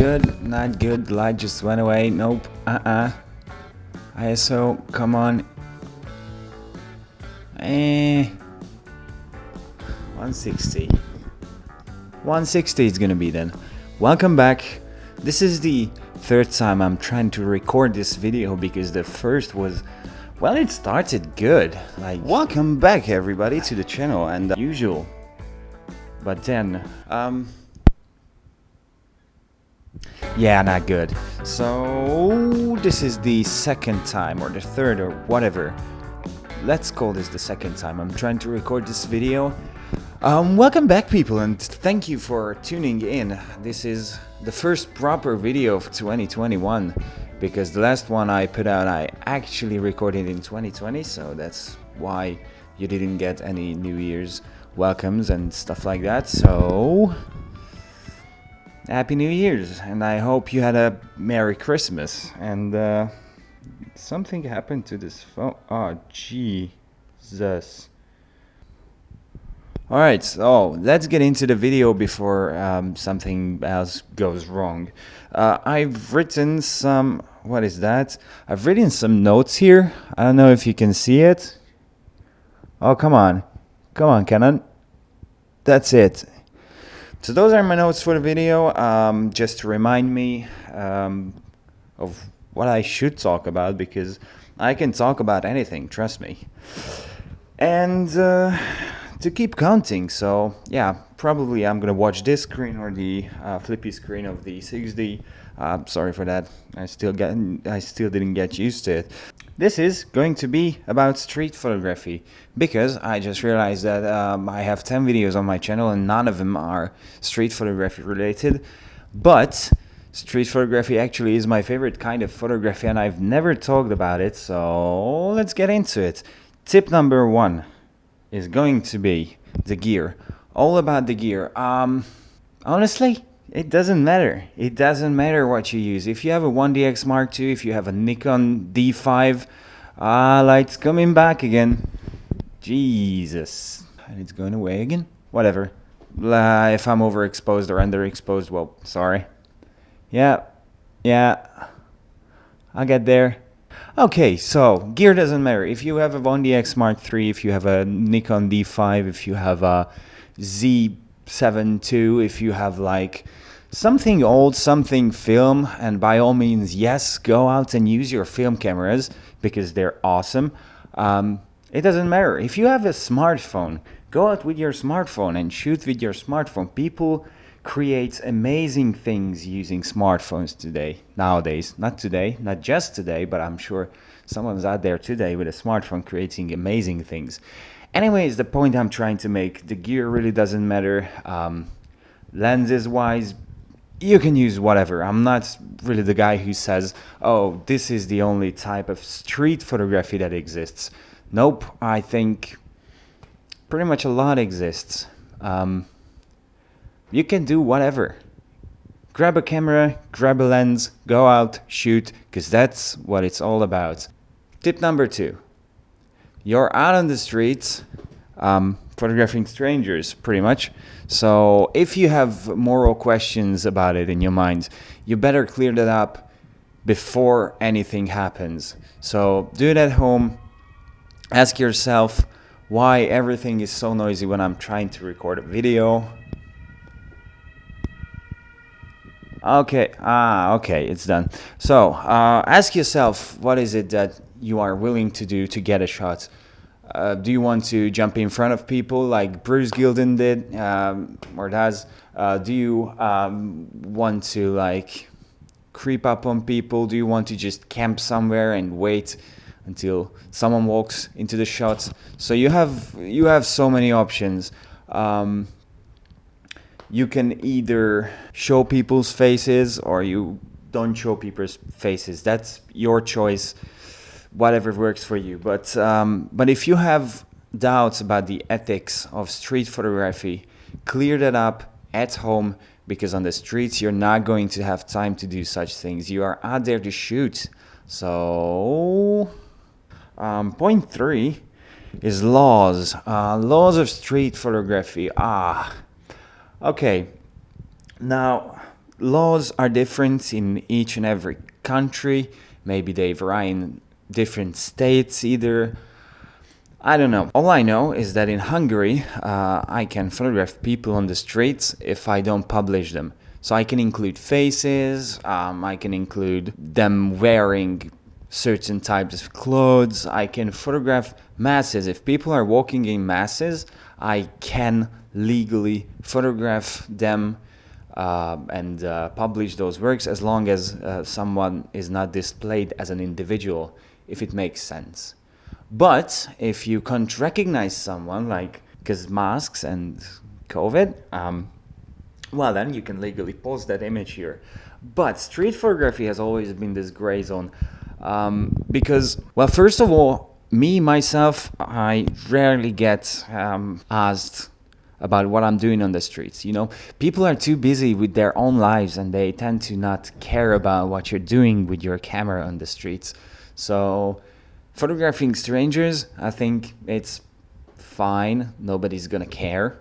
good, not good. The light just went away. Nope. ISO, come on. 160. 160 is gonna be then. Welcome back. This is the third time I'm trying to record this video because the first was, well, it started good. Like, welcome back everybody to the channel and usual. But then, yeah, not good. So this is the second time or the third or whatever. Let's call this the second time I'm trying to record this video. Welcome back people, and thank you for tuning in. This is the first proper video of 2021 because the last one I put out I actually recorded in 2020, so that's why you didn't get any New Year's welcomes and stuff like that. So Happy New Year's, and I hope you had a Merry Christmas. And something happened to this phone. Oh Jesus. Alright, so let's get into the video before something else goes wrong. I've written some... what is that? I've written some notes here. I don't know if you can see it. Oh, come on. Come on, Canon. That's it. So those are my notes for the video, just to remind me of what I should talk about, because I can talk about anything, trust me. And to keep counting, so yeah, probably I'm gonna watch this screen or the flippy screen of the 6D. Sorry for that, I still didn't get used to it. This is going to be about street photography, because I just realized that I have 10 videos on my channel and none of them are street photography related. But street photography actually is my favorite kind of photography and I've never talked about it, so let's get into it. Tip number 1 is going to be the gear. All about the gear. Honestly, it doesn't matter. It doesn't matter what you use. If you have a 1DX Mark II, if you have a Nikon D5, light's coming back again. Jesus. And it's going away again? Whatever. If I'm overexposed or underexposed, well, sorry. Yeah. I'll get there. Okay, so gear doesn't matter. If you have a 1DX Mark III, if you have a Nikon D5, if you have a Z7 II, if you have like something old, something film, and by all means, yes, go out and use your film cameras because they're awesome. It doesn't matter. If you have a smartphone, go out with your smartphone and shoot with your smartphone. People create amazing things using smartphones nowadays. Not today, not just today, but I'm sure someone's out there today with a smartphone creating amazing things. Anyways, the point I'm trying to make, the gear really doesn't matter. Lenses wise, you can use whatever. I'm not really the guy who says, oh, this is the only type of street photography that exists. Nope, I think pretty much a lot exists. You can do whatever. Grab a camera, grab a lens, go out, shoot, because that's what it's all about. Tip number 2. You're out on the streets, photographing strangers, pretty much. So if you have moral questions about it in your mind, you better clear that up before anything happens. So do it at home. Ask yourself why everything is so noisy when I'm trying to record a video. Okay, it's done. So ask yourself, what is it that you are willing to do to get a shot? Do you want to jump in front of people like Bruce Gilden did or does? Do you want to like creep up on people? Do you want to just camp somewhere and wait until someone walks into the shot? So you have so many options. You can either show people's faces or you don't show people's faces. That's your choice, whatever works for you. But if you have doubts about the ethics of street photography, clear that up at home, because on the streets you're not going to have time to do such things. You are out there to shoot. So point 3 is laws. Laws of street photography. Okay, now laws are different in each and every country. Maybe they vary in different states either. I don't know. All I know is that in Hungary, I can photograph people on the streets if I don't publish them. So I can include faces, I can include them wearing certain types of clothes, I can photograph masses. If people are walking in masses, I can legally photograph them and publish those works as long as someone is not displayed as an individual, if it makes sense. But if you can't recognize someone, like because masks and COVID, well, then you can legally post that image here. But street photography has always been this gray zone because, well, first of all, me, myself, I rarely get asked about what I'm doing on the streets. You know, people are too busy with their own lives and they tend to not care about what you're doing with your camera on the streets. So photographing strangers, I think it's fine. Nobody's gonna care.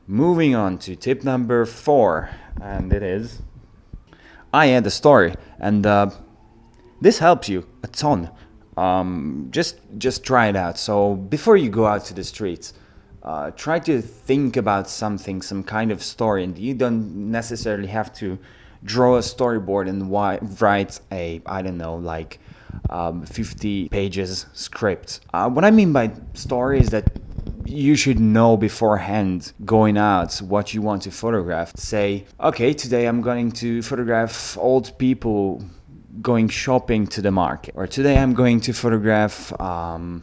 Moving on to tip number 4, and it is, I add a story, and this helps you a ton. Just try it out. So before you go out to the streets, try to think about something, some kind of story, and you don't necessarily have to draw a storyboard and write a, I don't know, like 50 pages script. What I mean by story is that you should know beforehand going out what you want to photograph. Say, okay, today I'm going to photograph old people going shopping to the market, or today I'm going to photograph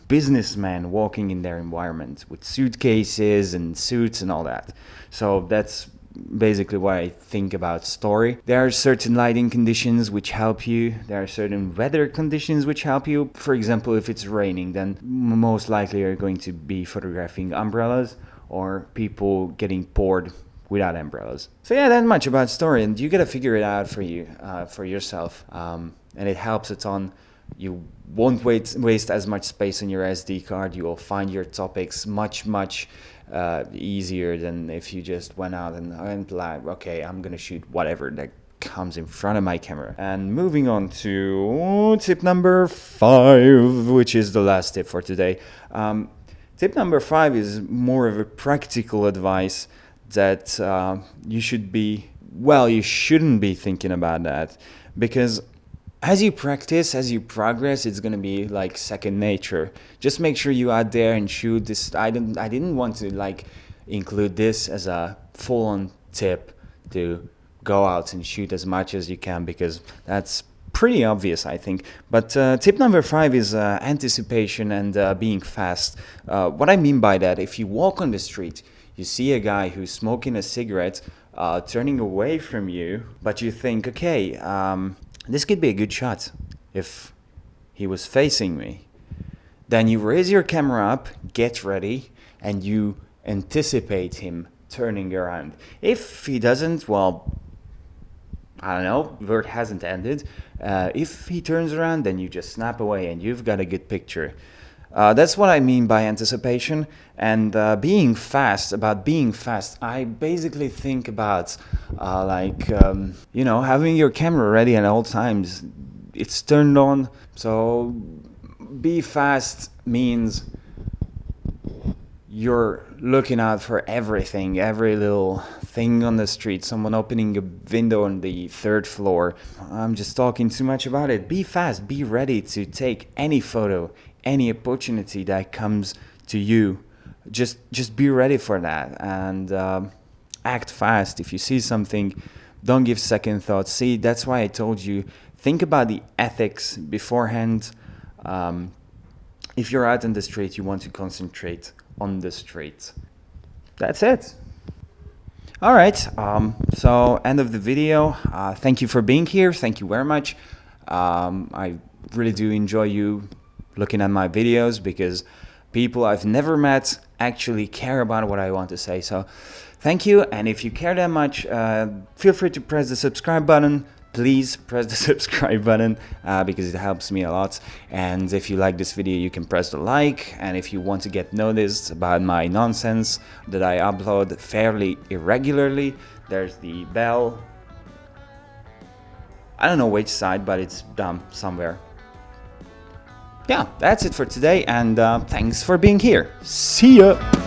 businessmen walking in their environment with suitcases and suits and all that. So that's basically what I think about story. There are certain lighting conditions which help you. There are certain weather conditions which help you. For example, if it's raining, then most likely you're going to be photographing umbrellas or people getting poured without umbrellas. So yeah, that much about story, and you gotta figure it out for yourself, and it helps a ton. You won't waste as much space on your SD card. You will find your topics much easier than if you just went out and went like, okay, I'm gonna shoot whatever that comes in front of my camera. And moving on to tip number 5, which is the last tip for today. Tip number 5 is more of a practical advice that you shouldn't be thinking about that, because as you practice, as you progress, it's gonna be like second nature. Just make sure you out there and shoot this. I didn't want to like include this as a full-on tip to go out and shoot as much as you can, because that's pretty obvious, I think. But tip number 5 is anticipation and being fast. What I mean by that, if you walk on the street, you see a guy who's smoking a cigarette, turning away from you, but you think, okay, this could be a good shot if he was facing me. Then you raise your camera up, get ready, and you anticipate him turning around. If he doesn't, well, I don't know, work hasn't ended. If he turns around, then you just snap away and you've got a good picture. That's what I mean by anticipation. And being fast, I basically think about having your camera ready at all times. It's turned on. So be fast means you're looking out for everything, every little thing on the street, someone opening a window on the 3rd floor. I'm just talking too much about it. Be fast, be ready to take any photo, any opportunity that comes to you. Just be ready for that, and act fast. If you see something, don't give second thoughts. See, that's why I told you, think about the ethics beforehand. If you're out in the street, you want to concentrate on the street. That's it. All right, so end of the video. Thank you for being here. Thank you very much. I really do enjoy you looking at my videos, because people I've never met actually care about what I want to say. So thank you, and if you care that much, feel free to press the subscribe button. Please press the subscribe button because it helps me a lot. And if you like this video, you can press the like. And if you want to get noticed about my nonsense that I upload fairly irregularly, there's the bell I don't know which side, but it's somewhere. Yeah, that's it for today, and thanks for being here. See ya!